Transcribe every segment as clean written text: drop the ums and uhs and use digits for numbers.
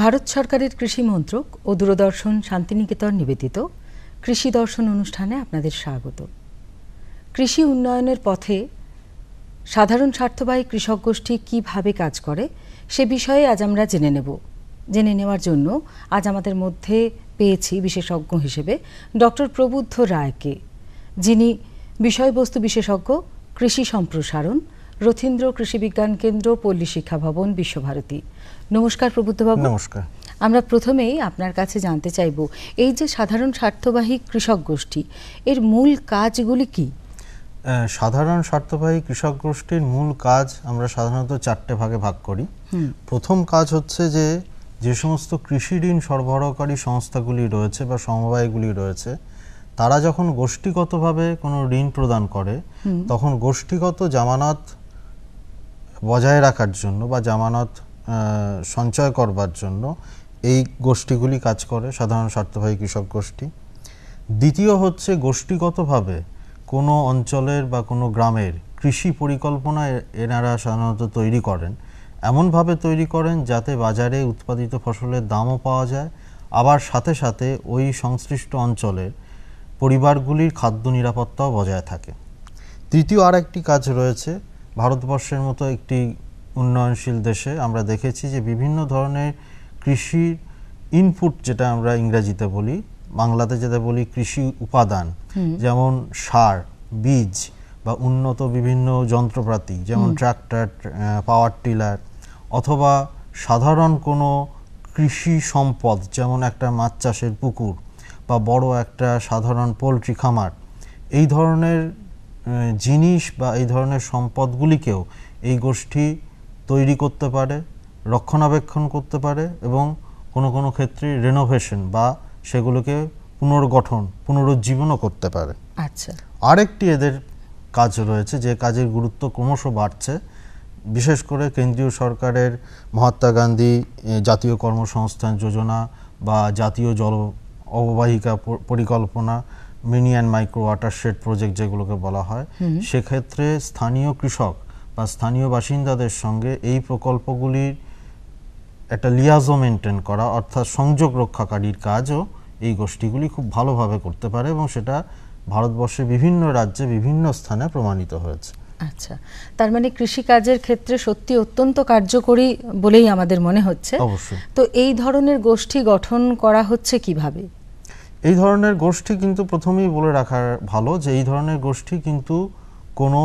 ভারত সরকারের কৃষি মন্ত্রক ও দূরদর্শন শান্তিনিকেতন নিবেদিত কৃষি দর্শন অনুষ্ঠানে আপনাদের স্বাগত। কৃষি উন্নয়নের পথে সাধারণ স্বার্থবাহী কৃষক গোষ্ঠী কীভাবে কাজ করে সে বিষয়ে আজ আমরা জেনে নেওয়ার জন্য আজ আমাদের মধ্যে পেয়েছি বিশেষজ্ঞ হিসেবে ডক্টর প্রবুদ্ধ রায়কে, যিনি বিষয়বস্তু বিশেষজ্ঞ, কৃষি সম্প্রসারণ, রথীন্দ্র কৃষি বিজ্ঞান কেন্দ্র, পল্লী শিক্ষা ভবন, বিশ্বভারতী। নমস্কার প্রবুদ্ধবাবু। নমস্কার। আমরা প্রথমেই আপনার কাছে জানতে চাইব, এই যে সাধারণ স্বার্থবাহী কৃষক গোষ্ঠী, এর মূল কাজগুলি কি? সাধারণ স্বার্থবাহী কৃষক গোষ্ঠীর মূল কাজ আমরা সাধারণত চারটে ভাগে ভাগ করি। প্রথম কাজ হচ্ছে যে সমস্ত কৃষি ঋণ সরবরাহকারী সংস্থাগুলি রয়েছে বা সমবায়গুলি রয়েছে, তারা যখন গোষ্ঠীগতভাবে কোনো ঋণ প্রদান করে তখন গোষ্ঠীগত জামানত বজায় রাখার জন্য বা জামানত সঞ্চয় করবার জন্য এই গোষ্ঠীগুলি কাজ করে, সাধারণ স্বার্থবাহী কৃষক গোষ্ঠী। দ্বিতীয় হচ্ছে গোষ্ঠীগতভাবে কোনো অঞ্চলের বা কোনো গ্রামের কৃষি পরিকল্পনা এনারা সাধারণত তৈরি করেন, এমনভাবে তৈরি করেন যাতে বাজারে উৎপাদিত ফসলের দামও পাওয়া যায়, আবার সাথে সাথে ওই সংশ্লিষ্ট অঞ্চলের পরিবারগুলির খাদ্য নিরাপত্তাও বজায় থাকে। তৃতীয় আরেকটি কাজ রয়েছে, ভারতবর্ষের মতো একটি উন্নয়নশীল দেশে আমরা দেখেছি যে বিভিন্ন ধরনের কৃষির ইনপুট, যেটা আমরা ইংরেজিতে বলি, বাংলাতে যেটা বলি কৃষি উপাদান, যেমন সার, বীজ বা উন্নত বিভিন্ন যন্ত্রপাতি যেমন ট্রাক্টর, পাওয়ার টিলার, অথবা সাধারণ কোনো কৃষি সম্পদ যেমন একটা মাছ চাষের পুকুর বা বড় একটা সাধারণ পোলট্রি খামার, এই ধরনের জিনিস বা এই ধরনের সম্পদগুলিকেও এই গোষ্ঠী তৈরি করতে পারে, রক্ষণাবেক্ষণ করতে পারে এবং কোনো কোনো ক্ষেত্রে রেনোভেশন বা সেগুলোকে পুনরুজ্জীবনও করতে পারে। আচ্ছা, আরেকটি এদের কাজ রয়েছে যে কাজের গুরুত্ব ক্রমশ বাড়ছে, বিশেষ করে কেন্দ্রীয় সরকারের মহাত্মা গান্ধী জাতীয় কর্মসংস্থান যোজনা বা জাতীয় জল অববাহিকা পরিকল্পনা, mini and micro watershed project যেগুলোকে বলা হয়, সেক্ষেত্রে স্থানীয় কৃষক বা স্থানীয় বাসিন্দাদের সঙ্গে এই প্রকল্পগুলির একটা লিয়াজো মেনটেন করা, অর্থাৎ সংযোগ রক্ষাকারীর কাজও এই গোষ্ঠীগুলি খুব ভালোভাবে করতে পারে এবং সেটা ভারতবর্ষের বিভিন্ন রাজ্যে বিভিন্ন স্থানে প্রমাণিত হয়েছে। আচ্ছা, তার মানে কৃষিকাজের ক্ষেত্রে সত্যি অত্যন্ত কার্যকরী বলেই আমাদের মনে হচ্ছে। অবশ্যই। তো এই ধরনের গোষ্ঠী গঠন করা হচ্ছে কিভাবে? এই ধরনের গোষ্ঠী কিন্তু প্রথমেই বলে রাখা ভালো যে এই ধরনের গোষ্ঠী কিন্তু কোনো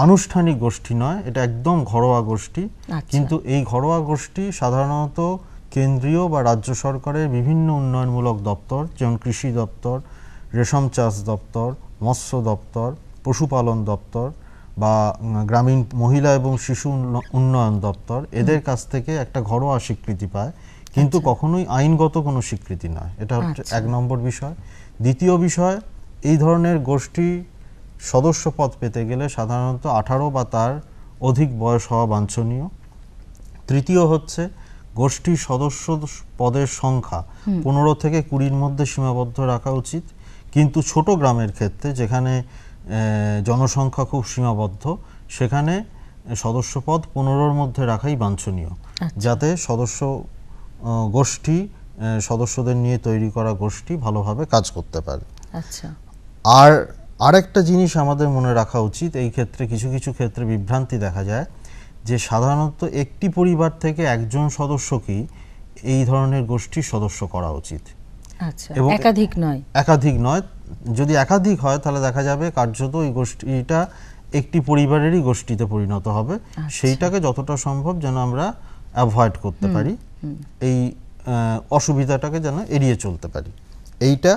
আনুষ্ঠানিক গোষ্ঠী নয়, এটা একদম ঘরোয়া গোষ্ঠী। কিন্তু এই ঘরোয়া গোষ্ঠী সাধারণত কেন্দ্রীয় বা রাজ্য সরকারের বিভিন্ন উন্নয়নমূলক দপ্তর, যেমন কৃষি দপ্তর, রেশম চাষ দপ্তর, মৎস্য দপ্তর, পশুপালন দপ্তর বা গ্রামীণ মহিলা এবং শিশু উন্নয়ন দপ্তর, এদের কাছ থেকে একটা ঘরোয়া স্বীকৃতি পায়, কিন্তু কখনোই আইনগত কোনো স্বীকৃতি নয়। এটা হচ্ছে এক নম্বর বিষয়। দ্বিতীয় বিষয়, এই ধরনের গোষ্ঠী সদস্য পদ পেতে গেলে সাধারণত 18 বা তার অধিক বয়স হওয়া বাঞ্ছনীয়। তৃতীয় হচ্ছে, গোষ্ঠীর সদস্য পদের সংখ্যা 15 থেকে 20-র মধ্যে সীমাবদ্ধ রাখা উচিত, কিন্তু ছোট গ্রামের ক্ষেত্রে যেখানে জনসংখ্যা খুব সীমাবদ্ধ, সেখানে সদস্য পদ 15-র মধ্যে রাখাই বাঞ্ছনীয়, যাতে সদস্যদের নিয়ে তৈরি করা গোষ্ঠী ভালোভাবে কাজ করতে পারে। আচ্ছা, আর আরেকটা জিনিস আমাদের মনে রাখা উচিত, এই ক্ষেত্রে কিছু কিছু ক্ষেত্রে বিভ্রান্তি দেখা যায় যে সাধারণত একটি পরিবার থেকে একজন সদস্যকেই এই ধরনের গোষ্ঠীর সদস্য করা উচিত। আচ্ছা, একাধিক নয়। যদি একাধিক হয় তাহলে দেখা যাবে কার্যত এই গোষ্ঠীটা একটি পরিবারেরই গোষ্ঠীতে পরিণত হবে। সেইটাকে যতটা সম্ভব যেন আমরা অ্যাভয়েড করতে পারি, এই অসুবিধাটাকে যেন এড়িয়ে চলতে পারি, এইটা।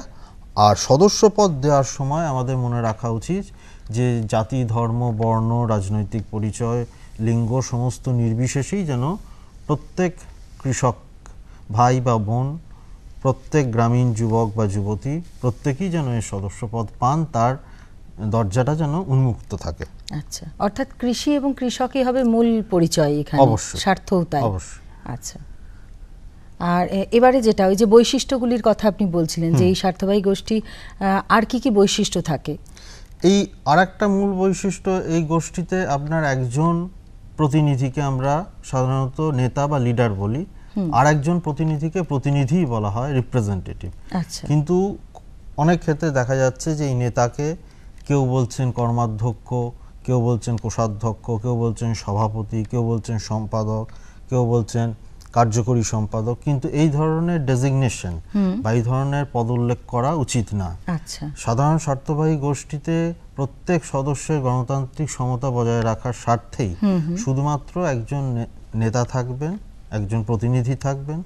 আর সদস্য পদ দেওয়ার সময় আমাদের মনে রাখা উচিত যে জাতি, ধর্ম, বর্ণ, রাজনৈতিক পরিচয়, লিঙ্গ সমস্ত নির্বিশেষেই যেন প্রত্যেক কৃষক ভাই বা বোন, প্রত্যেক গ্রামীণ যুবক বা যুবতী প্রত্যেকেই যেন এই সদস্য পদ পান, তার দরজাটা যেন উন্মুক্ত থাকে। আচ্ছা, অর্থাৎ কৃষি এবং কৃষকই হবে মূল পরিচয় এখানে, স্বার্থও তাই। অবশ্যই। আচ্ছা, আর এবারে যেটা ওই যে বৈশিষ্ট্যগুলির কথা আপনি বলছিলেন যে এই স্বার্থবাহী গোষ্ঠী আর কি কি বৈশিষ্ট্য থাকে? এই আরেকটা মূল বৈশিষ্ট্য, এই গোষ্ঠীতে আপনার একজন প্রতিনিধিকে আমরা সাধারণত নেতা বা লিডার বলি, আর একজন প্রতিনিধিকে প্রতিনিধি বলা হয়, রিপ্রেজেন্টেটিভ। আচ্ছা। কিন্তু অনেক ক্ষেত্রে দেখা যাচ্ছে যে এই নেতাকে কেউ বলছেন কর্মাধ্যক্ষ, কেউ বলছেন কোষাধ্যক্ষ, কেউ বলছেন সভাপতি, কেউ বলছেন সম্পাদক, কেউ বলছেন কার্যকরী সম্পাদক, কিন্তু এই ধরনের ডেজিগনেশন বা এই ধরনের পদ উল্লেখ করা উচিত না। আচ্ছা। সাধারণ স্বার্থবাহী গোষ্ঠীতে প্রত্যেক সদস্যের গণতান্ত্রিক সমতা বজায় রাখার স্বার্থেই শুধুমাত্র একজন নেতা থাকবেন, একজন প্রতিনিধি থাকবেন,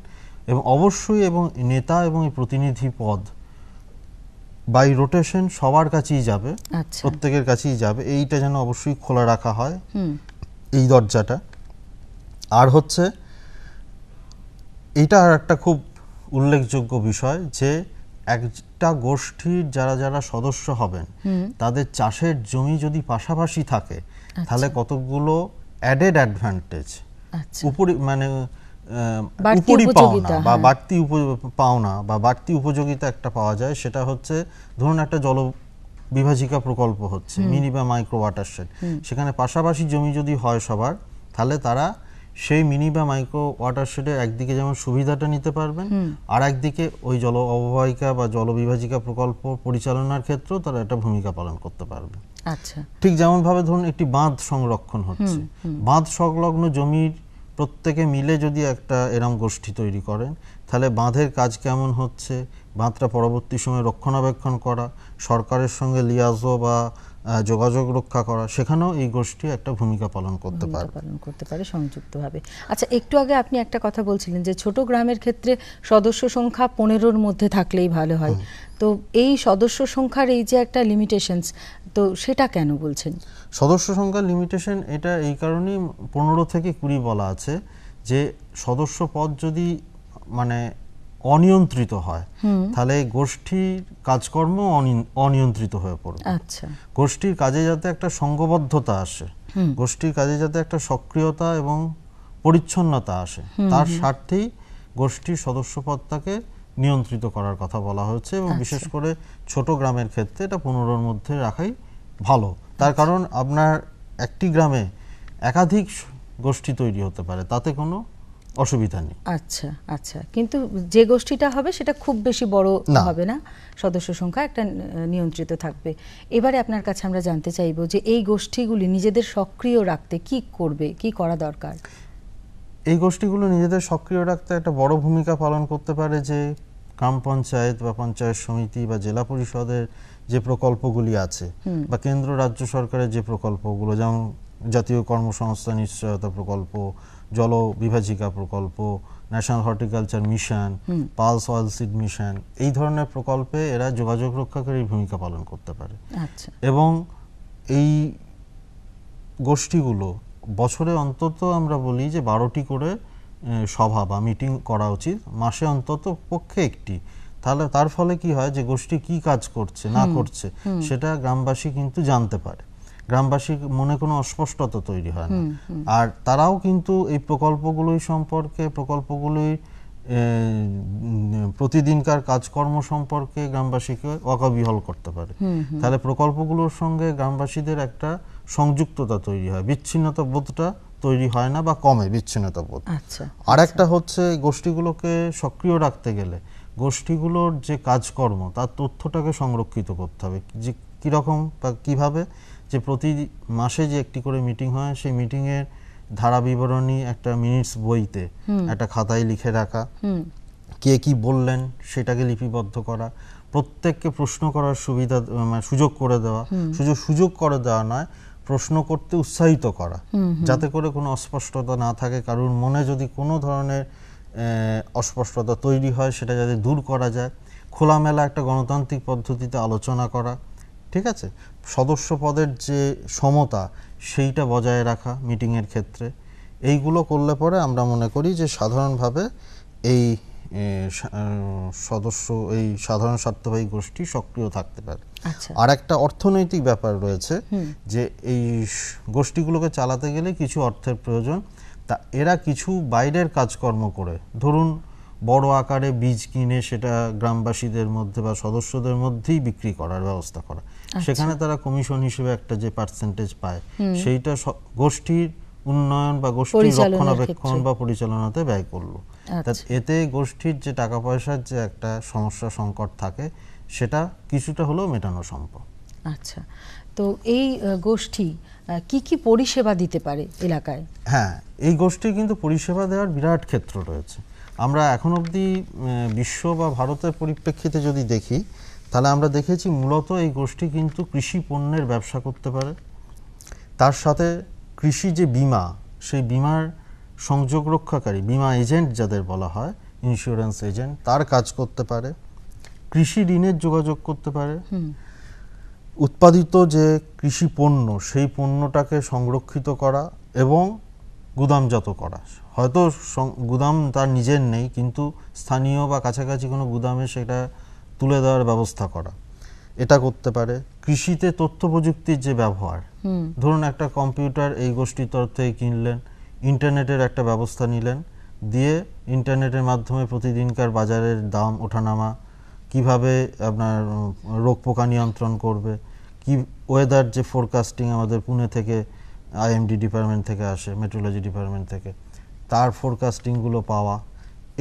এবং অবশ্যই এবং নেতা এবং এই প্রতিনিধি পদ বাই রোটেশন সবার কাছেই যাবে, প্রত্যেকের কাছেই যাবে, এইটা যেন অবশ্যই খোলা রাখা হয় এই দরজাটা। আর হচ্ছে এইটা আর একটা খুব উল্লেখযোগ্য বিষয় যে একটা গোষ্ঠীর যারা যারা সদস্য হবেন তাদের চাষের জমি যদি পাশাপাশি থাকে তাহলে কতগুলো অ্যাডেড অ্যাডভান্টেজ, মানে উপরি পাওনা বা বাড়তি পাওনা বা বাড়তি উপযোগিতা একটা পাওয়া যায়। সেটা হচ্ছে ধরুন একটা জল বিভাজিকা প্রকল্প হচ্ছে, মিনি বা মাইক্রো ওয়াটারশেড, সেখানে পাশাপাশি জমি যদি হয় সবার, তাহলে তারা সেই মিনি বা মাইক্রো ওয়াটারশেডের একদিকে যেমন সুবিধাটা নিতে পারবেন, আর একদিকে ওই জল অববাহিকা বা জল বিভাজিকা প্রকল্প পরিচালনার ক্ষেত্রেও তারা একটা ভূমিকা পালন করতে পারবে। আচ্ছা। ঠিক যেমন ভাবে ধরুন একটি বাঁধ সংরক্ষণ হচ্ছে, বাঁধ সংলগ্ন জমির প্রত্যেকে মিলে যদি একটা এরম গোষ্ঠী তৈরি করেন, তাহলে বাঁধের কাজ কেমন হচ্ছে, বাঁধটা পরবর্তী সময়ে রক্ষণাবেক্ষণ করা, সরকারের সঙ্গে লিয়াজো বা যোগাযোগ রক্ষা করা, সেখানেও এই গোষ্ঠী একটা ভূমিকা পালন করতে পারে সংযুক্তভাবে। আচ্ছা, একটু আগে আপনি একটা কথা বলছিলেন যে ছোট গ্রামের ক্ষেত্রে সদস্য সংখ্যা 15-র মধ্যে থাকলেই ভালো হয়। তো এই সদস্য সংখ্যার এই যে একটা লিমিটেশনস, তো সেটা কেন বলছেন? সদস্য সংখ্যার লিমিটেশন এটা এই কারণেই 15 থেকে 20 বলা আছে যে সদস্য পদ যদি মানে অনিয়ন্ত্রিত হয় তাহলে গোষ্ঠীর কাজকর্ম অনিয়ন্ত্রিত হয়ে পড়বে। আচ্ছা। গোষ্ঠীর কাজে যাতে একটা সংঘবদ্ধতা আসে, গোষ্ঠীর কাজে যাতে একটা সক্রিয়তা এবং পরিচ্ছন্নতা আসে, তার স্বার্থেই গোষ্ঠীর সদস্যপদটাকে নিয়ন্ত্রিত করার কথা বলা হয়েছে, এবং বিশেষ করে ছোট গ্রামের ক্ষেত্রে এটা 15-র মধ্যে রাখাই ভালো। তার কারণ আপনার একটি গ্রামে একাধিক গোষ্ঠী তৈরি হতে পারে, তাতে কোনো অসুবিধা নেই। আচ্ছা আচ্ছা, কিন্তু যে গোষ্ঠীটা হবে সেটা খুব বেশি বড় হবে না, সদস্য সংখ্যা একটা নিয়ন্ত্রিত থাকবে। এবারে আপনার কাছে আমরা জানতে চাইব যে এই গোষ্ঠীগুলি নিজেদের সক্রিয় রাখতে কি করবে, কি করা দরকার? এই গোষ্ঠীগুলো নিজেদের সক্রিয় রাখতে একটা বড় ভূমিকা পালন করতে পারে যে গ্রাম পঞ্চায়েত বা পঞ্চায়েত সমিতি বা জেলা পরিষদের যে প্রকল্পগুলি আছে, বা কেন্দ্র রাজ্য সরকারের যে প্রকল্পগুলো, যেমন জাতীয় কর্মসংস্থান নিশ্চয়তা প্রকল্প, জল বিভাজিকা প্রকল্প, national horticulture mission, pulse oil seed mission, এই ধরনের প্রকল্পে এরা যোগাযোগ রক্ষাকারী ভূমিকা পালন করতে পারে। আচ্ছা। এবং এই গোষ্ঠীগুলো বছরে অন্তত আমরা বলি যে 12টি করে সভা বা মিটিং করা উচিত, মাসে অন্তত পক্ষে একটি। তাহলে তার ফলে কি হয় যে গোষ্ঠী কি কাজ করছে না করছে সেটা গ্রামবাসী কিন্তু জানতে পারে, গ্রামবাসীর মনে কোনো অস্পষ্টতা তৈরি হয় না, আর তারাও কিন্তু এই প্রকল্পগুলোই সম্পর্কে, প্রকল্পগুলোই প্রতিদিনকার কাজকর্ম সম্পর্কে গ্রামবাসীকে ওয়াকিবহাল করতে পারে। তাহলে প্রকল্পগুলোর সঙ্গে গ্রামবাসীদের একটা সংযুক্ততা তৈরি হয়, বিচ্ছিন্নতা বোধটা তৈরি হয় না বা কমে বিচ্ছিন্নতা বোধ। আর একটা হচ্ছে গোষ্ঠীগুলোকে সক্রিয় রাখতে গেলে গোষ্ঠীগুলোর যে কাজকর্ম তার তথ্যটাকে সংরক্ষিত করতে হবে, যে কীরকম বা কীভাবে, যে প্রতি মাসে যে একটি করে মিটিং হয় সেই মিটিংয়ের ধারা বিবরণী একটা মিনিটস বইতে একটা খাতায় লিখে রাখা, কে কি বললেন সেটাকে লিপিবদ্ধ করা, প্রত্যেককে প্রশ্ন করার সুবিধা সুযোগ করে দেওয়া, সুযোগ করে দেওয়া নয়, প্রশ্ন করতে উৎসাহিত করা, যাতে করে কোনো অস্পষ্টতা না থাকে, কারোর মনে যদি কোনো ধরনের অস্পষ্টতা তৈরি হয় সেটা যাতে দূর করা যায়, খোলামেলা একটা গণতান্ত্রিক পদ্ধতিতে আলোচনা করা, ঠিক আছে, সদস্য পদের যে সমতা সেইটা বজায় রাখা মিটিংয়ের ক্ষেত্রে, এইগুলো করলে পরে আমরা মনে করি যে সাধারণভাবে এই সাধারণ স্বার্থবাহী গোষ্ঠী সক্রিয় থাকতে পারে। আর একটা অর্থনৈতিক ব্যাপার রয়েছে যে এই গোষ্ঠীগুলোকে চালাতে গেলে কিছু অর্থের প্রয়োজন, তা এরা কিছু বাইরের কাজকর্ম করে, ধরুন বড় আকারে বীজ কিনে সেটা গ্রামবাসীদের মধ্যে বা সদস্যদের মধ্যেই বিক্রি করার ব্যবস্থা করা, সেখানে তারা কমিশন হিসেবে একটা যে পার্সেন্টেজ পায় সেইটা গোষ্ঠীর উন্নয়ন বা গোষ্ঠীর রক্ষণাবেক্ষণ বা পরিচালনাতে ব্যয় করলো। এতে গোষ্ঠীর যে টাকা পয়সার যে একটা সমস্যা সংকট থাকে সেটা কিছুটা হলেও মেটানো সম্ভব। আচ্ছা, তো এই গোষ্ঠী কি কি পরিষেবা দিতে পারে এলাকায়? হ্যাঁ, এই গোষ্ঠীর কিন্তু পরিষেবা দেওয়ার বিরাট ক্ষেত্র রয়েছে। আমরা এখন অবধি বিশ্ব বা ভারতের পরিপ্রেক্ষিতে যদি দেখি তাহলে আমরা দেখেছি মূলত এই গোষ্ঠী কিন্তু কৃষি পণ্যের ব্যবসা করতে পারে, তার সাথে কৃষি যে বিমা, সেই বিমার সংযোগ রক্ষাকারী বিমা এজেন্ট যাদের বলা হয়, ইন্স্যুরেন্স এজেন্ট, তার কাজ করতে পারে, কৃষি ঋণের যোগাযোগ করতে পারে, উৎপাদিত যে কৃষি পণ্য সেই পণ্যটাকে সংরক্ষিত করা এবং গুদামজাত করা। হয়তো গুদাম তার নিজের নেই, কিন্তু স্থানীয় বা কাছাকাছি কোনো গুদামে সেটা তুলে দেওয়ার ব্যবস্থা করা, এটা করতে পারে। কৃষিতে তথ্য প্রযুক্তির যে ব্যবহার, ধরুন একটা কম্পিউটার এই গোষ্ঠীর তরফ থেকে কিনলেন, ইন্টারনেটের একটা ব্যবস্থা নিলেন, দিয়ে ইন্টারনেটের মাধ্যমে প্রতিদিনকার বাজারের দাম ওঠানামা, কিভাবে আপনার রোগ পোকা নিয়ন্ত্রণ করবে, কি ওয়েদার যে ফোরকাস্টিং আমাদের পুনে থেকে আইএমডি ডিপার্টমেন্ট থেকে আসে, মেট্রোলজি ডিপার্টমেন্ট থেকে, তার ফোরকাস্টিংগুলো পাওয়া,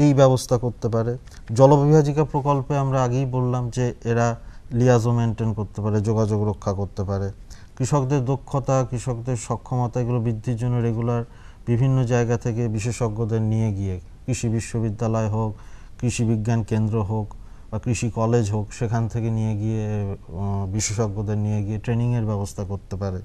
এই ব্যবস্থা করতে পারে। জলবিভাজিকা প্রকল্পে আমরা আগেই বললাম যে এরা লিয়াজো মেনটেন করতে পারে, যোগাযোগ রক্ষা করতে পারে। কৃষকদের দক্ষতা, কৃষকদের সক্ষমতা এগুলো বৃদ্ধির জন্য রেগুলার বিভিন্ন জায়গা থেকে বিশেষজ্ঞদের নিয়ে গিয়ে, কৃষি বিশ্ববিদ্যালয় হোক, কৃষি বিজ্ঞান কেন্দ্র হোক বা কৃষি কলেজ হোক, সেখান থেকে নিয়ে গিয়ে বিশেষজ্ঞদের নিয়ে গিয়ে ট্রেনিংয়ের ব্যবস্থা করতে পারে।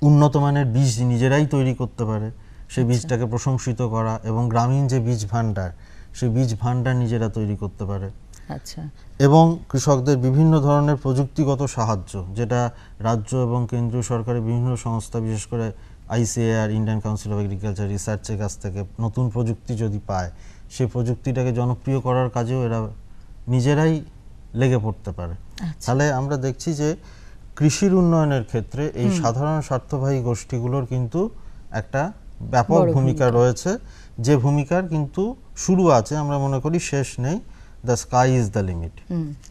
উন্নত মানের বীজ নিজেরাই তৈরি করতে পারে, সেই বীজটাকে প্রশংসিত করা, এবং গ্রামীণ যে বীজ ভাণ্ডার, সেই বীজ ভাণ্ডার নিজেরা তৈরি করতে পারে। আচ্ছা, এবং কৃষকদের বিভিন্ন ধরনের প্রযুক্তিগত সাহায্য, যেটা রাজ্য এবং কেন্দ্রীয় সরকারের বিভিন্ন সংস্থা, বিশেষ করে ICAR, Indian council of agriculture রিসার্চের কাছ থেকে নতুন প্রযুক্তি যদি পায়, সেই প্রযুক্তিটাকে জনপ্রিয় করার কাজেও এরা নিজেরাই লেগে পড়তে পারে। তাহলে আমরা দেখছি যে কৃষির উন্নয়নের ক্ষেত্রে এই সাধারণ স্বার্থবাহী গোষ্ঠীগুলোর কিন্তু একটা ব্যাপক ভূমিকা রয়েছে, যে ভূমিকার কিন্তু শুরু আছে, আমরা মনে করি শেষ নেই। The sky is the limit.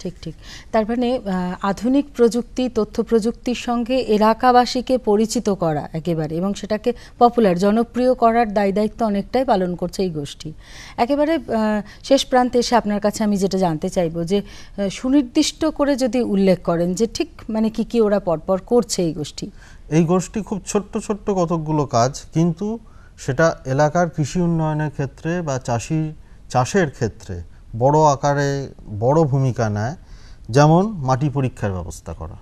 ঠিক ঠিক। তার মানে আধুনিক প্রযুক্তি, তথ্য প্রযুক্তির সঙ্গে এলাকাবাসীকে পরিচিত করা একেবারে, এবং সেটাকে পপুলার, জনপ্রিয় করার দায়িত্ব অনেকটাই পালন করছে এই গোষ্ঠী। একেবারে শেষ প্রান্তে এসে আপনার কাছে আমি যেটা জানতে চাইবো, যে সুনির্দিষ্ট করে যদি উল্লেখ করেন যে ঠিক মানে কি কি ওরা পরপর করছে এই গোষ্ঠী। এই গোষ্ঠী খুব ছোট্ট ছোট্ট কতকগুলো কাজ, কিন্তু সেটা এলাকার কৃষি উন্নয়নের ক্ষেত্রে বা চাষের ক্ষেত্রে বড় আকারে বড় ভূমিকা নেয়। যেমন মাটি পরীক্ষার ব্যবস্থা করা,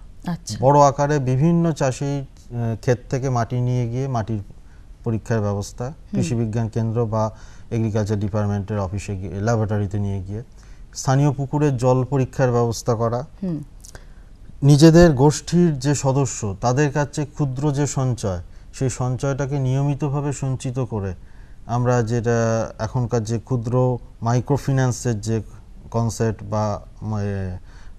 বড় আকারে বিভিন্ন চাষি ক্ষেত থেকে মাটি নিয়ে গিয়ে মাটির পরীক্ষার ব্যবস্থা, কৃষি বিজ্ঞান কেন্দ্র বা এগ্রিকালচার ডিপার্টমেন্টের অফিসে গিয়ে, ল্যাবরেটরিতে নিয়ে গিয়ে স্থানীয় পুকুরের জল পরীক্ষার ব্যবস্থা করা। নিজেদের গোষ্ঠীর যে সদস্য, তাদের কাছে ক্ষুদ্র যে সঞ্চয়, সেই সঞ্চয়টাকে নিয়মিতভাবে সঞ্চিত করে আমরা যেটা এখনকার যে ক্ষুদ্র মাইক্রোফিন্যান্সের যে কনসেপ্ট বা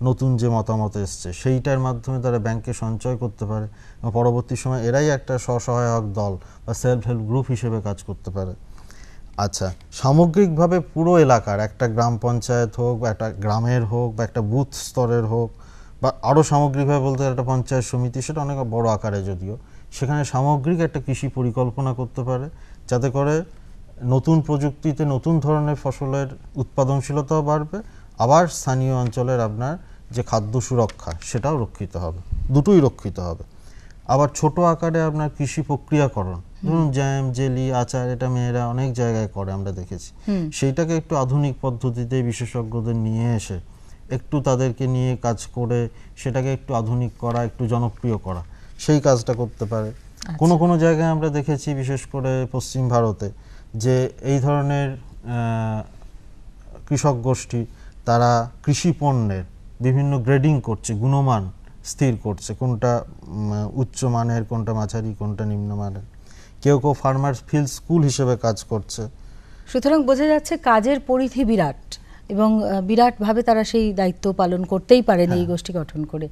নতুন যে মতামত এসছে, সেইটার মাধ্যমে তারা ব্যাংকে সঞ্চয় করতে পারে এবং পরবর্তী সময় এরাই একটা স্বসহায়ক দল বা সেলফ হেল্প গ্রুপ হিসেবে কাজ করতে পারে। আচ্ছা, সামগ্রিকভাবে পুরো এলাকার, একটা গ্রাম পঞ্চায়েত হোক বা একটা গ্রামের হোক বা একটা বুথ স্তরের হোক, বা আরও সামগ্রিকভাবে বলতে একটা পঞ্চায়েত সমিতি, সেটা অনেক বড় আকারে যদিও, সেখানে সামগ্রিক একটা কৃষি পরিকল্পনা করতে পারে, যাতে করে নতুন প্রযুক্তিতে নতুন ধরনের ফসলের উৎপাদনশীলতাও বাড়বে, আবার স্থানীয় অঞ্চলের আপনার যে খাদ্য সুরক্ষা সেটাও রক্ষিত হবে, দুটোই রক্ষিত হবে। আবার ছোট আকারে আপনার কৃষি প্রক্রিয়াকরণ, ধরুন জ্যাম, জেলি, আচার, এটা মেয়েরা অনেক জায়গায় করে আমরা দেখেছি, সেইটাকে একটু আধুনিক পদ্ধতিতে বিশেষজ্ঞদের নিয়ে এসে একটু তাদেরকে নিয়ে কাজ করে সেটাকে একটু আধুনিক করা, একটু জনপ্রিয় করা, সেই কাজটা করতে পারে। কোনো কোনো জায়গায় আমরা দেখেছি, বিশেষ করে পশ্চিম ভারতে, যে এই ধরনের কৃষক গোষ্ঠী তারা কৃষি পণ্যের বিভিন্ন গ্রেডিং করছে, গুণমান স্থির করছে, কোনটা উচ্চমানের, কোনটা মাঝারি, কোনটা নিম্নমানের। কেউ কেউ ফার্মার্স ফিল্ড স্কুল হিসেবে কাজ করছে। সুতরাং বোঝা যাচ্ছে কাজের পরিধি বিরাট, এবং বিরাটভাবে তারা সেই দায়িত্ব পালন করতেই পারেন এই গোষ্ঠী গঠন করে।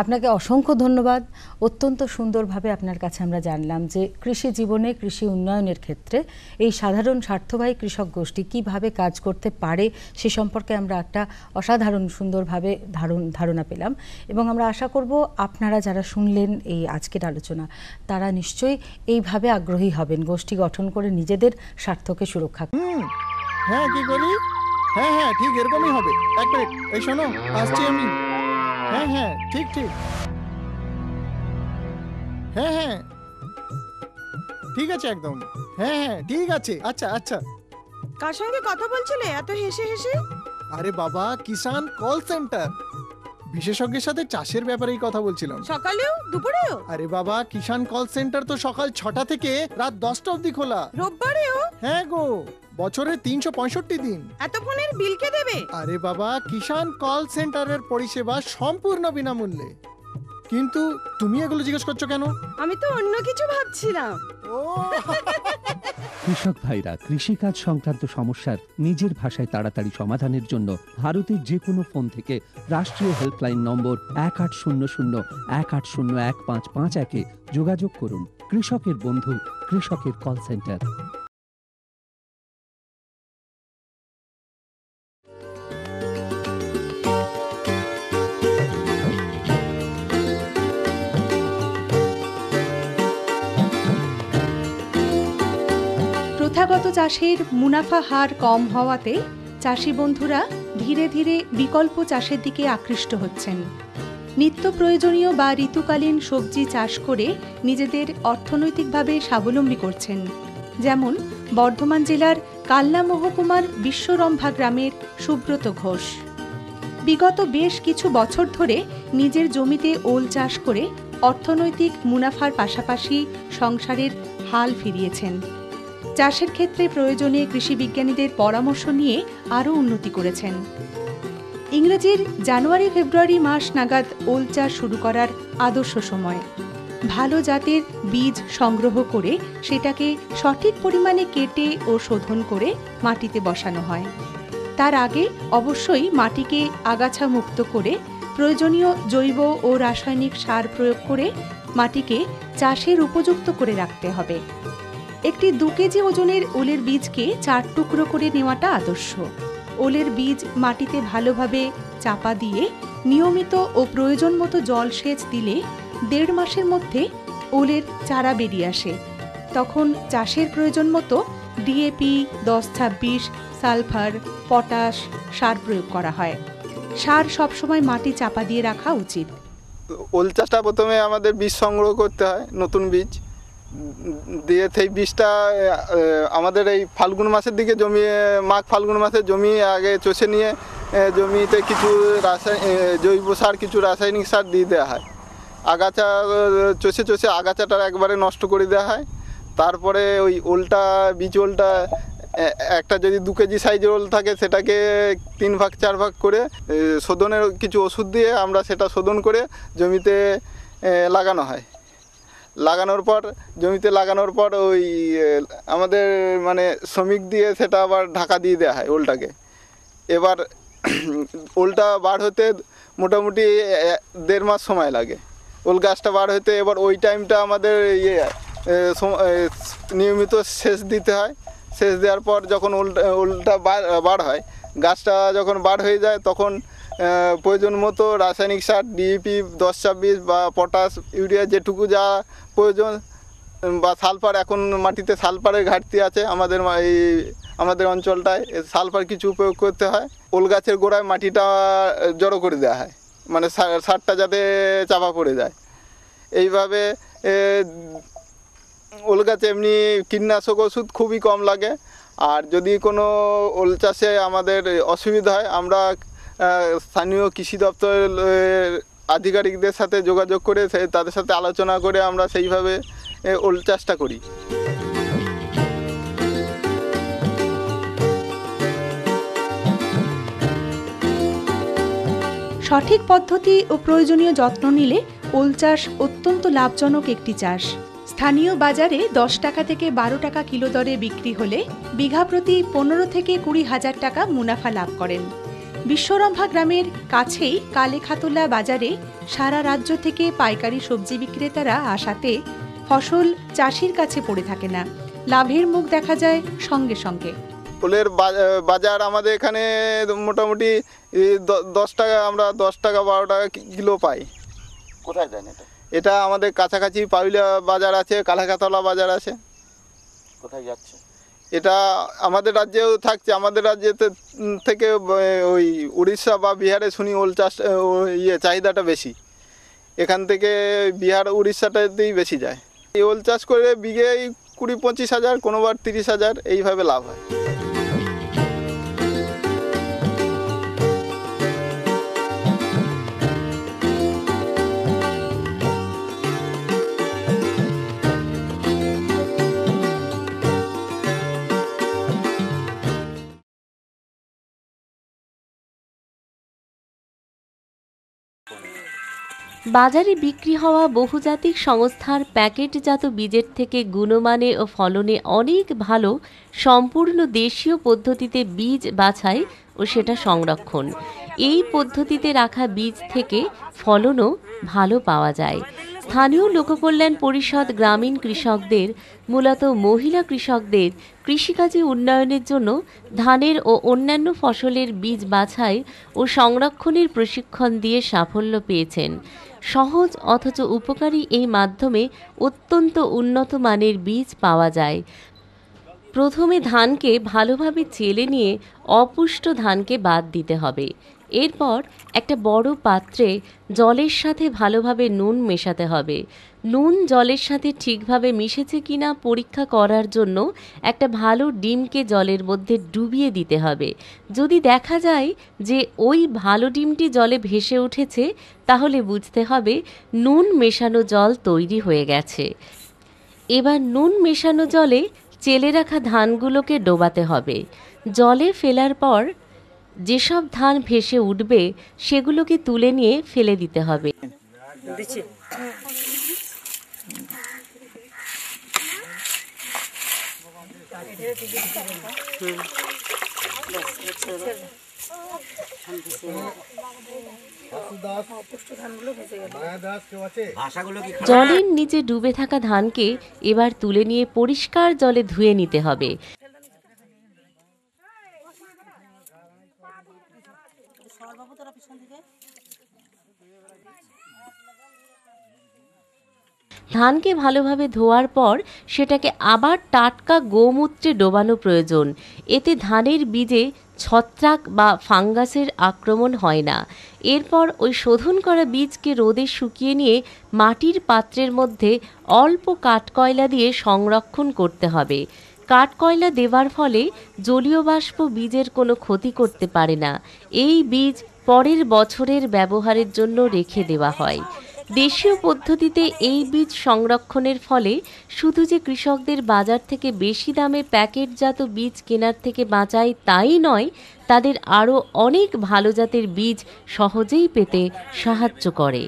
আপনাকে অসংখ্য ধন্যবাদ। অত্যন্ত সুন্দরভাবে আপনার কাছে আমরা জানলাম যে কৃষি জীবনে, কৃষি উন্নয়নের ক্ষেত্রে এই সাধারণ স্বার্থবাহী কৃষক গোষ্ঠী কীভাবে কাজ করতে পারে সে সম্পর্কে আমরা একটা অসাধারণ সুন্দরভাবে ধারণা পেলাম। এবং আমরা আশা করব আপনারা যারা শুনলেন এই আজকের আলোচনা, তারা নিশ্চয়ই এইভাবে আগ্রহী হবেন গোষ্ঠী গঠন করে নিজেদের স্বার্থকে সুরক্ষা। হ্যাঁ, কি করি? হ্যাঁ, ঠিক এরকমই হবে। এক মিনিট, এই শোনো, আসছি আমি। হ্যাঁ, ঠিক। হ্যাঁ, ঠিক আছে একদম। হ্যাঁ, ঠিক আছে। আচ্ছা। কার সঙ্গে কথা বলছিলে এত হেসে হেসে? আরে বাবা, কিষান কল সেন্টার, বিশেষজ্ঞের সাথে চাষের ব্যাপারেই কথা বলছিলাম। সকালেও দুপুরেও? আরে বাবা, কিষান কল সেন্টার তো সকাল 6টা থেকে রাত 10টা অবধি খোলা। রোববারেও? হ্যাঁ গো, বছরের 365 দিন। এত ফোনের বিল কে দেবে? আরে বাবা, কিষান কল সেন্টারের পরিষেবা সম্পূর্ণ বিনামূল্যে। কিন্তু তুমি এগুলো জিজ্ঞেস করছো কেন? আমি তো অন্য কিছু ভাবছিলাম। ও কৃষক ভাইরা কৃষিকাজ সংক্রান্ত সমস্যার নিজের ভাষায় তাড়াতাড়ি সমাধানের জন্য ভারতের যে কোনো ফোন থেকে রাষ্ট্রীয় হেল্পলাইন নম্বর 1800-1801-551-এ যোগাযোগ করুন। কৃষকের বন্ধু, কৃষকের কল সেন্টার। প্রথাগত চাষের মুনাফা হার কম হওয়াতে চাষি বন্ধুরা ধীরে ধীরে বিকল্প চাষের দিকে আকৃষ্ট হচ্ছেন। নিত্য প্রয়োজনীয় বা ঋতুকালীন সবজি চাষ করে নিজেদের অর্থনৈতিকভাবে স্বাবলম্বী করছেন। যেমন বর্ধমান জেলার কালনা মহকুমার বিশ্বরম্ভা গ্রামের সুব্রত ঘোষ। বিগত বেশ কিছু বছর ধরে নিজের জমিতে ওল চাষ করে অর্থনৈতিক মুনাফার পাশাপাশি সংসারের হাল ফিরিয়েছেন। চাষের ক্ষেত্রে প্রয়োজনে কৃষি বিজ্ঞানীদের পরামর্শ নিয়ে আরও উন্নতি করেছেন। ইংরেজির জানুয়ারি-ফেব্রুয়ারি মাস নাগাদ ওল চাষ শুরু করার আদর্শ সময়। ভালো জাতের বীজ সংগ্রহ করে সেটাকে সঠিক পরিমাণে কেটে ও শোধন করে মাটিতে বসানো হয়। তার আগে অবশ্যই মাটিকে আগাছা মুক্ত করে প্রয়োজনীয় জৈব ও রাসায়নিক সার প্রয়োগ করে মাটিকে চাষের উপযুক্ত করে রাখতে হবে। একটি 2 কেজি ওজনের ওলের বীজকে 4 টুকরো করে নেওয়াটা আদর্শ। ওলের বীজ মাটিতে ভালোভাবে চাপা দিয়ে নিয়মিত ও প্রয়োজন মতো জলসেচ দিলে 1.5 মাসের মধ্যে ওলের চারা বেরিয়ে আসে। তখন চাষের প্রয়োজন মতো ডিএপি, 10-26, সালফার, পটাশ সার প্রয়োগ করা হয়। সার সবসময় মাটি চাপা দিয়ে রাখা উচিত। ওল চাষটা প্রথমে আমাদের বীজ সংগ্রহ করতে হয়, নতুন বীজ দিয়ে সেই বীজটা আমাদের এই ফাল্গুন মাসের দিকে জমি, মাঘ ফাল্গুন মাসের জমি আগে চষে নিয়ে জমিতে কিছু জৈব সার, কিছু রাসায়নিক সার দিয়ে দেওয়া হয়। আগাছা চষে আগাছাটা একবারে নষ্ট করে দেওয়া হয়। তারপরে ওই ওলটা, বীজ ওলটা একটা যদি 2 কেজি সাইজের ওল থাকে সেটাকে 3 ভাগ 4 ভাগ করে শোধনের কিছু ওষুধ দিয়ে আমরা সেটা শোধন করে জমিতে লাগানো হয়। জমিতে লাগানোর পর ওই আমাদের মানে শ্রমিক দিয়ে সেটা আবার ঢাকা দিয়ে দেওয়া হয় ওলটাকে। এবার ওলটা বার হতে মোটামুটি 1.5 মাস সময় লাগে ওল গাছটা বার হতে। এবার ওই টাইমটা আমাদের নিয়মিত সেচ দিতে হয়। সেচ দেওয়ার পর যখন ওলটা বার হয়, গাছটা যখন বার হয়ে যায় তখন প্রয়োজন মতো রাসায়নিক সার ডিএপি, 10-26 বা পটাশ, ইউরিয়া যেটুকু যা প্রয়োজন, বা সালফার, এখন মাটিতে সালফারের ঘাটতি আছে আমাদের অঞ্চলটায়, সালফার কিছু প্রয়োগ করতে হয়। ওল গাছের গোড়ায় মাটিটা জড়ো করে দেওয়া হয়, মানে সারটা যাতে চাপা পড়ে যায়। এইভাবে ওল গাছে এমনি কীটনাশক ওষুধ খুবই কম লাগে। আর যদি কোনো ওল চাষে আমাদের অসুবিধা হয়, আমরা স্থানীয় কৃষি দপ্তরের আধিকারিকদের সাথে যোগাযোগ করে তাদের সাথে আলোচনা করে আমরা সেইভাবে ওল চাষটা করি। সঠিক পদ্ধতি ও প্রয়োজনীয় যত্ন নিলে ওল চাষ অত্যন্ত লাভজনক একটি চাষ। স্থানীয় বাজারে 10 টাকা থেকে 12 টাকা কিলো দরে বিক্রি হলে বিঘা প্রতি 15 থেকে 20 হাজার টাকা মুনাফা লাভ করেন। বিশ্বরম্ভা গ্রামের কাছেই কালেখাতলা বাজারে সারা রাজ্য থেকে পাইকারি সবজি বিক্রেতারা আসাতে ফসল চাষির কাছে পড়ে থাকে না, লাভের মুখ দেখা যায় সঙ্গে সঙ্গে। ফুলের বাজার আমাদের এখানে মোটামুটি 10 টাকা, আমরা 10 টাকা 12 টাকা কিলো পাই। কোথায় দেন এটা? এটা আমাদের কাছাকাছি পাউলিয়া বাজার আছে, কালাকাতলা বাজার আছে। কোথায় যাচ্ছে? এটা আমাদের রাজ্যেও থাকছে, আমাদের রাজ্যে থেকে ওই উড়িষ্যা বা বিহারে শুনি ওল চাষ চাহিদাটা বেশি, এখান থেকে বিহার উড়িষ্যাটাতেই বেশি যায়। এই ওল চাষ করে বিঘে 20-25 হাজার, কোনোবার 30 হাজার এইভাবে লাভ হয়। বাজারে বিক্রি হওয়া বহুজাতিক সংস্থার প্যাকেটজাত বীজের থেকে গুণমানে ও ফলনে অনেক ভালো সম্পূর্ণ দেশীয় পদ্ধতিতে বীজ বাছাই ও সেটা সংরক্ষণ। এই পদ্ধতিতে রাখা বীজ থেকে ফলনও ভালো পাওয়া যায়। স্থানীয় লোককল্যাণ পরিষদ গ্রামীণ কৃষকদের, মূলত মহিলা কৃষকদের কৃষিকাজে উন্নয়নের জন্য ধানের ও অন্যান্য ফসলের বীজ বাছাই ও সংরক্ষণের প্রশিক্ষণ দিয়ে সাফল্য পেয়েছেন। সহজ অথচ উপকারী এই মাধ্যমে অত্যন্ত উন্নত মানের বীজ পাওয়া যায়। প্রথমে ধানকে ভালোভাবে চেলে নিয়ে অপুষ্ট ধানকে বাদ দিতে হবে। এরপর একটা বড় পাত্রে জলের সাথে ভালোভাবে নুন মেশাতে হবে। নুন জলের সাথে ঠিকভাবে মিশেছে কিনা পরীক্ষা করার জন্য একটা ভালো ডিমকে জলের মধ্যে ডুবিয়ে দিতে হবে। যদি দেখা যায় যে ওই ভালো ডিমটি জলে ভেসে উঠেছে, তাহলে বুঝতে হবে নুন মেশানো জল তৈরি হয়ে গেছে। এবার নুন মেশানো জলে চেলে রাখা ধানগুলোকে ডোবাতে হবে। জলে ফেলার পর যেসব ধান ভেসে উঠবে সেগুলোকে তুলে নিয়ে ফেলে দিতে হবে। জলের নিচে ডুবে থাকা ধানকে এবার তুলে নিয়ে পরিষ্কার জলে ধুয়ে নিতে হবে। ধানকে ভালোভাবে ধোয়ার পর সেটাকে আবার টাটকা গোমূত্রে ডোবানো প্রয়োজন। এতে ধানের বীজে ছত্রাক বা ফাঙ্গাসের আক্রমণ হয় না। এরপর ওই শোধন করা বীজকে রোদে শুকিয়ে নিয়ে মাটির পাত্রের মধ্যে অল্প কাঠকয়লা দিয়ে সংরক্ষণ করতে হবে। কাঠকয়লা দেওয়ার ফলে জলীয় বাষ্প বীজের কোনো ক্ষতি করতে পারে না। এই বীজ পরের বছরের ব্যবহারের জন্য রেখে দেওয়া হয়। দেশীয় পদ্ধতিতে এই বীজ সংরক্ষণের ফলে শুধু যে কৃষকদের বাজার থেকে বেশি দামে প্যাকেটজাত বীজ কেনার থেকে বাঁচায় তাই নয়, তাদের আরও অনেক ভালো জাতের বীজ সহজেই পেতে সাহায্য করে।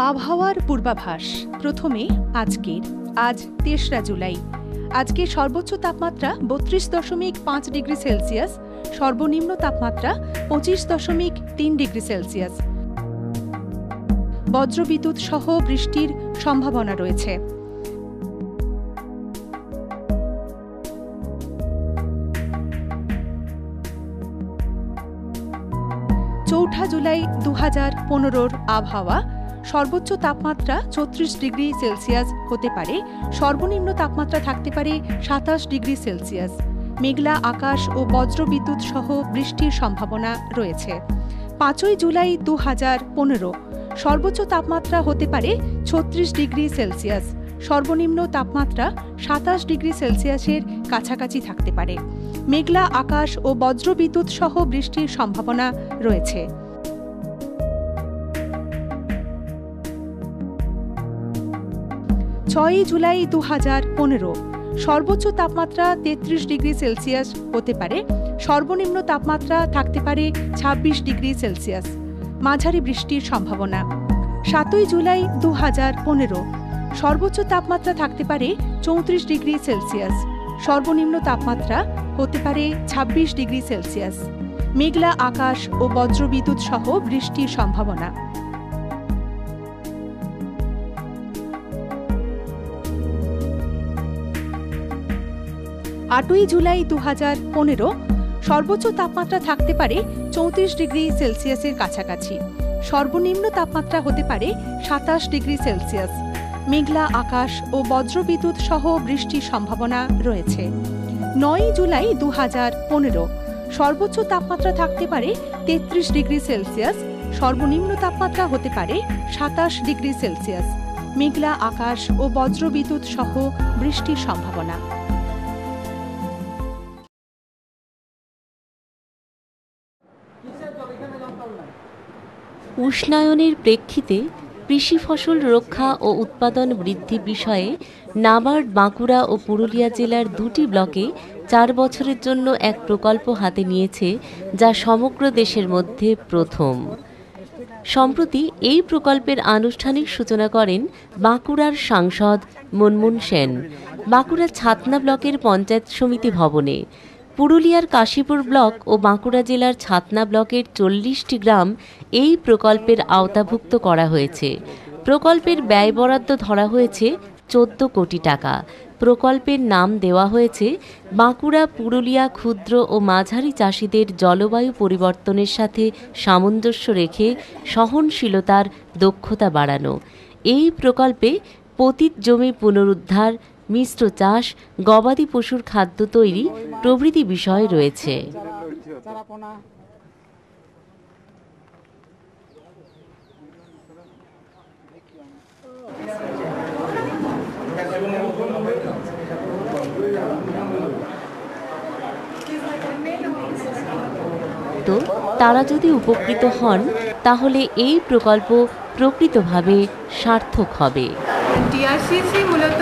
আবহাওয়ার পূর্বাভাস প্রথমে আজকের। আজ 3রা জুলাই। আজকে সর্বোচ্চ তাপমাত্রা 32.5 ডিগ্রি সেলসিয়াস, সর্বনিম্ন তাপমাত্রা 25.3 ডিগ্রি সেলসিয়াস। বজ্রবিদ্যুৎ সহ বৃষ্টির সম্ভাবনা রয়েছে। চৌঠা জুলাই 2015 আবহাওয়া। সর্বোচ্চ তাপমাত্রা 34 ডিগ্রি সেলসিয়াস হতে পারে, সর্বনিম্ন তাপমাত্রা থাকতে পারে 27 ডিগ্রি সেলসিয়াস। মেঘলা আকাশ ও বজ্রবিদ্যুৎ সহ বৃষ্টির সম্ভাবনা রয়েছে। 5 জুলাই 2015 সর্বোচ্চ তাপমাত্রা হতে পারে 36 ডিগ্রি সেলসিয়াস, সর্বনিম্ন তাপমাত্রা 27 ডিগ্রি সেলসিয়াসের কাছাকাছি থাকতে পারে। মেঘলা আকাশ ও বজ্রবিদ্যুৎ সহ বৃষ্টির সম্ভাবনা রয়েছে। 6 জুলাই 2015 সর্বোচ্চ তাপমাত্রা 33 ডিগ্রি সেলসিয়াস হতে পারে, সর্বনিম্ন তাপমাত্রা থাকতে পারে 26 ডিগ্রি সেলসিয়াস। মাঝারি বৃষ্টির সম্ভাবনা। 7 জুলাই 2015 সর্বোচ্চ তাপমাত্রা থাকতে পারে 34 ডিগ্রি সেলসিয়াস, সর্বনিম্ন তাপমাত্রা হতে পারে 26 ডিগ্রি সেলসিয়াস। মেঘলা আকাশ ও বজ্রবিদ্যুৎ সহ বৃষ্টির সম্ভাবনা। 8ই জুলাই 2015 সর্বোচ্চ তাপমাত্রা থাকতে পারে 34 ডিগ্রি সেলসিয়াসের কাছাকাছি, সর্বনিম্ন তাপমাত্রা হতে পারে 27 ডিগ্রি সেলসিয়াস। মেঘলা আকাশ ও বজ্রবিদ্যুৎ সহ বৃষ্টির সম্ভাবনা রয়েছে। 9ই জুলাই 2015 সর্বোচ্চ তাপমাত্রা থাকতে পারে 33 ডিগ্রি সেলসিয়াস, সর্বনিম্ন তাপমাত্রা হতে পারে 27 ডিগ্রি সেলসিয়াস। মেঘলা আকাশ ও বজ্রবিদ্যুৎ সহ বৃষ্টির সম্ভাবনা। উষ্ণায়নের প্রেক্ষিতে কৃষি ফসল রক্ষা ও উৎপাদন বৃদ্ধি বিষয়ে নাবার্ড বাঁকুড়া ও পুরুলিয়া জেলার 2টি ব্লকে 4 বছরের জন্য এক প্রকল্প হাতে নিয়েছে, যা সমগ্র দেশের মধ্যে প্রথম। সম্প্রতি এই প্রকল্পের আনুষ্ঠানিক সূচনা করেন বাঁকুড়ার সাংসদ মুনমুন সেন বাঁকুড়া ছাতনা ব্লকের পঞ্চায়েত সমিতি ভবনে। পুরুলিয়ার কাশীপুর ব্লক ও বাঁকুড়া জেলার ছাতনা ব্লকের 40টি গ্রাম এই প্রকল্পের আওতাভুক্ত করা হয়েছে। প্রকল্পের ব্যয় বরাদ্দ ধরা হয়েছে 14 কোটি টাকা। প্রকল্পের নাম দেওয়া হয়েছে বাঁকুড়া পুরুলিয়া ক্ষুদ্র ও মাঝারি চাষিদের জলবায়ু পরিবর্তনের সাথে সামঞ্জস্য রেখে সহনশীলতার দক্ষতা বাড়ানো। এই প্রকল্পে পতিত জমি পুনরুদ্ধার, মিশ্র চাষ, গবাদি পশুর খাদ্য তৈরি প্রভৃতি বিষয় রয়েছে। তো তারা যদি উপকৃত হন, তাহলে এই প্রকল্প প্রকৃতভাবে সার্থক হবে। ডিআরসিসি মূলত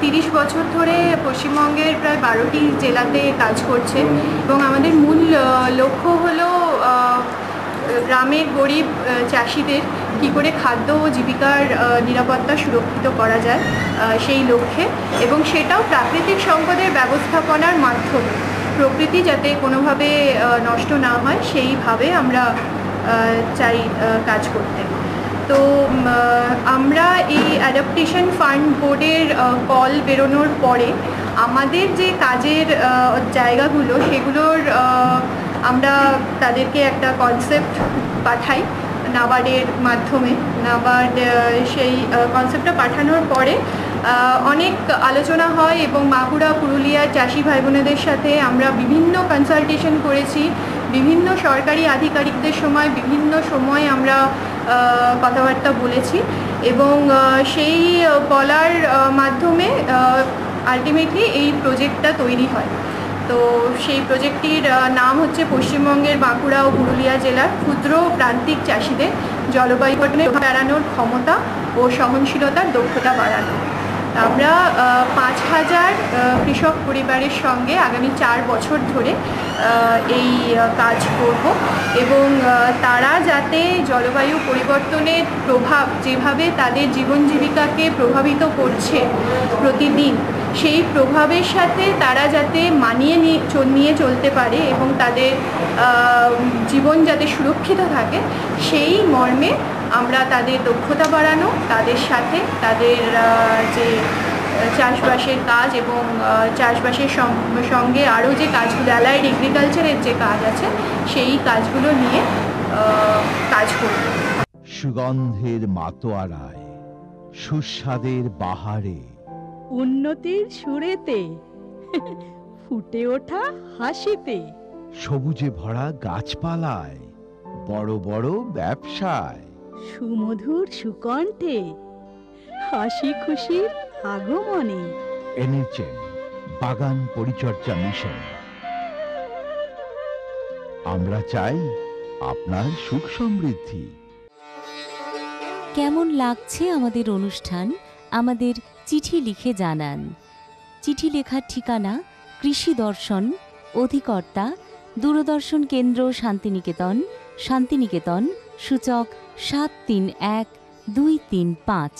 30 বছর ধরে পশ্চিমবঙ্গের প্রায় 12টি জেলাতে কাজ করছে এবং আমাদের মূল লক্ষ্য হলো গ্রামের গরিব চাষিদের কী করে খাদ্য ও জীবিকার নিরাপত্তা সুরক্ষিত করা যায় সেই লক্ষ্যে, এবং সেটাও প্রাকৃতিক সম্পদের ব্যবস্থাপনার মাধ্যমে। প্রকৃতি যাতে কোনোভাবে নষ্ট না হয় সেইভাবে আমরা চাই কাজ করতে। তো আমরা এই অ্যাডাপ্টেশন ফান্ড বোর্ডের কল বেরোনোর পরে আমাদের যে কাজের জায়গাগুলো সেগুলোর আমরা তাদেরকে একটা কনসেপ্ট পাঠাই নাবার্ডের মাধ্যমে। নাবার্ড সেই কনসেপ্টটা পাঠানোর পরে অনেক আলোচনা হয় এবং বাঁকুড়া পুরুলিয়ার চাষি ভাই বোনেদের সাথে আমরা বিভিন্ন কনসালটেশন করেছি, বিভিন্ন সরকারি আধিকারিকদের সময় বিভিন্ন সময় আমরা কথাবার্তা বলেছি এবং সেই বলার মাধ্যমে আলটিমেটলি এই প্রজেক্টটা তৈরি হয়। তো সেই প্রজেক্টটির নাম হচ্ছে পশ্চিমবঙ্গের বাঁকুড়া ও পুরুলিয়া জেলার ক্ষুদ্র প্রান্তিক চাষিদের জলবায়ু পরিবর্তন এড়ানোর ক্ষমতা ও সহনশীলতার দক্ষতা বাড়ানো। আমরা 5000 কৃষক পরিবারের সঙ্গে আগামী 4 বছর ধরে এই কাজ করব এবং তারা যাতে জলবায়ু পরিবর্তনের প্রভাব যেভাবে তাদের জীবন জীবিকাকে প্রভাবিত করছে প্রতিদিন, সেই প্রভাবের সাথে তারা যাতে মানিয়ে নিয়ে চলতে পারে এবং তাদের জীবন যাতে সুরক্ষিত থাকে, সেই মর্মে আমরা তাদের দক্ষতা বাড়ানো, তাদের সাথে তাদের যে চাষবাসের কাজ এবং চাষবাসের সঙ্গে আরও যে কাজগুলো অ্যালাইড এগ্রিকালচারের যে কাজ আছে সেই কাজগুলো নিয়ে কাজ করব। সুগন্ধের মাতোয়ারায়, সুস্বাদের বাহারে, উন্নতির সুরেতে, ফুটে ওঠা হাসিতে, সবুজে ভরা গাছপালায়, বড় বড় ব্যবসায়, সুমধুর সুকণ্ঠে, হাসি খুশির আগমনে। NHM বাগান পরিচর্যা মিশন। আমরা চাই আপনার সুখ সমৃদ্ধি। কেমন লাগছে আমাদের অনুষ্ঠান? আমাদের চিঠি লিখে জানান। চিঠি লেখার ঠিকানা কৃষি দর্শন, অধিকর্তা দূরদর্শন কেন্দ্র, শান্তিনিকেতন, শান্তিনিকেতন, সূচক 731235।